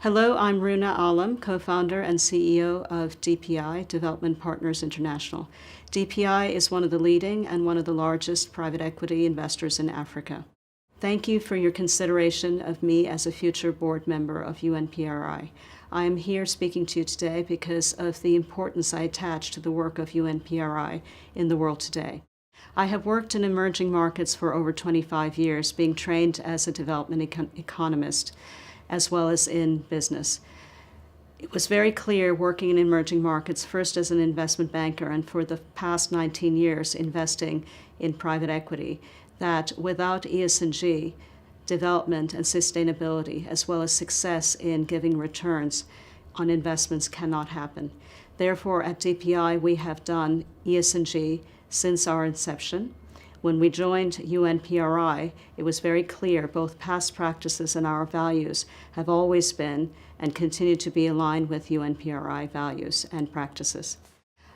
Hello, I'm Runa Alam, co-founder and CEO of DPI, Development Partners International. DPI is one of the leading and one of the largest private equity investors in Africa. Thank you for your consideration of me as a future board member of UNPRI. I am here speaking to you today because of the importance I attach to the work of UNPRI in the world today. I have worked in emerging markets for over 25 years, being trained as a development economist, as well as in business. It was very clear working in emerging markets, first as an investment banker and for the past 19 years investing in private equity, that without ESG, development and sustainability, as well as success in giving returns on investments, cannot happen. Therefore, at DPI, we have done ESG since our inception. When we joined UNPRI, it was very clear both past practices and our values have always been and continue to be aligned with UNPRI values and practices.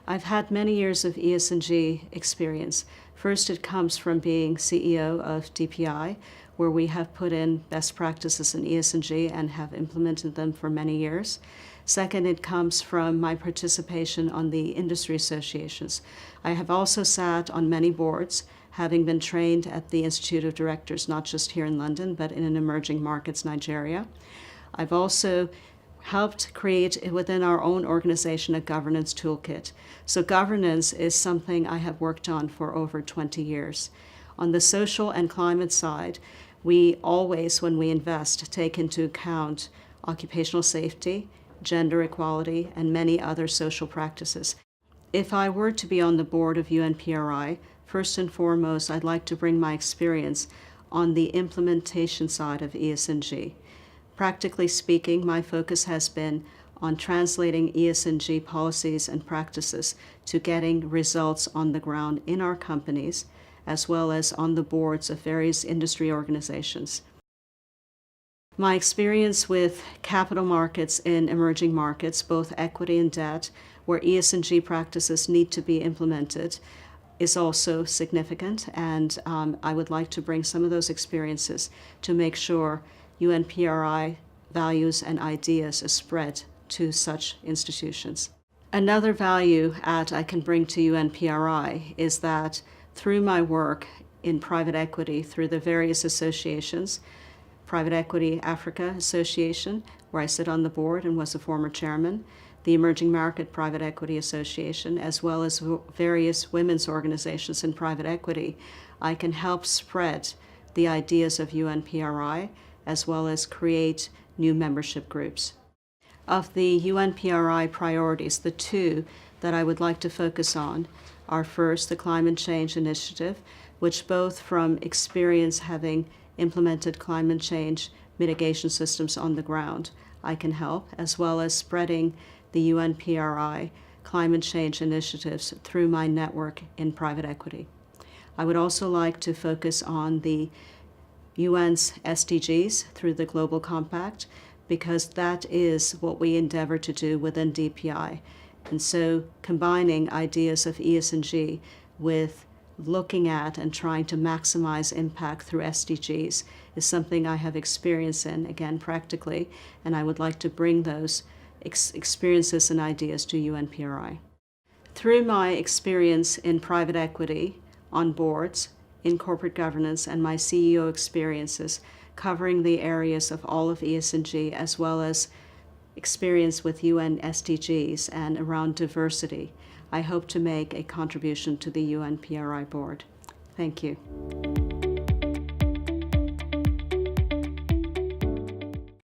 I've had many years of ESG experience. First, it comes from being CEO of DPI, where we have put in best practices in ESG and have implemented them for many years. Second, it comes from my participation on the industry associations. I have also sat on many boards, having been trained at the Institute of Directors, not just here in London, but in emerging markets, Nigeria. I've also helped create within our own organization a governance toolkit. So governance is something I have worked on for over 20 years. On the social and climate side, we always, when we invest, take into account occupational safety, gender equality, and many other social practices. If I were to be on the board of UNPRI, first and foremost, I'd like to bring my experience on the implementation side of ESG. Practically speaking, my focus has been on translating ESG policies and practices to getting results on the ground in our companies, as well as on the boards of various industry organizations. My experience with capital markets in emerging markets, both equity and debt, where ESG practices need to be implemented, is also significant, and I would like to bring some of those experiences to make sure UNPRI values and ideas are spread to such institutions. Another value add I can bring to UNPRI is that through my work in private equity, through the various associations, Private Equity Africa Association, where I sit on the board and was a former chairman, the Emerging Market Private Equity Association, as well as various women's organizations in private equity, I can help spread the ideas of UNPRI as well as create new membership groups. Of the UNPRI priorities, the two that I would like to focus on are first the Climate Change Initiative, which both from experience having implemented climate change mitigation systems on the ground, I can help, as well as spreading the UNPRI climate change initiatives through my network in private equity. I would also like to focus on the UN's SDGs through the Global Compact, because that is what we endeavor to do within DPI. And so combining ideas of ESG with looking at and trying to maximize impact through SDGs is something I have experience in, again, practically, and I would like to bring those experiences and ideas to UNPRI. Through my experience in private equity, on boards, in corporate governance, and my CEO experiences covering the areas of all of ESG, as well as experience with UN SDGs and around diversity, I hope to make a contribution to the UNPRI board. Thank you.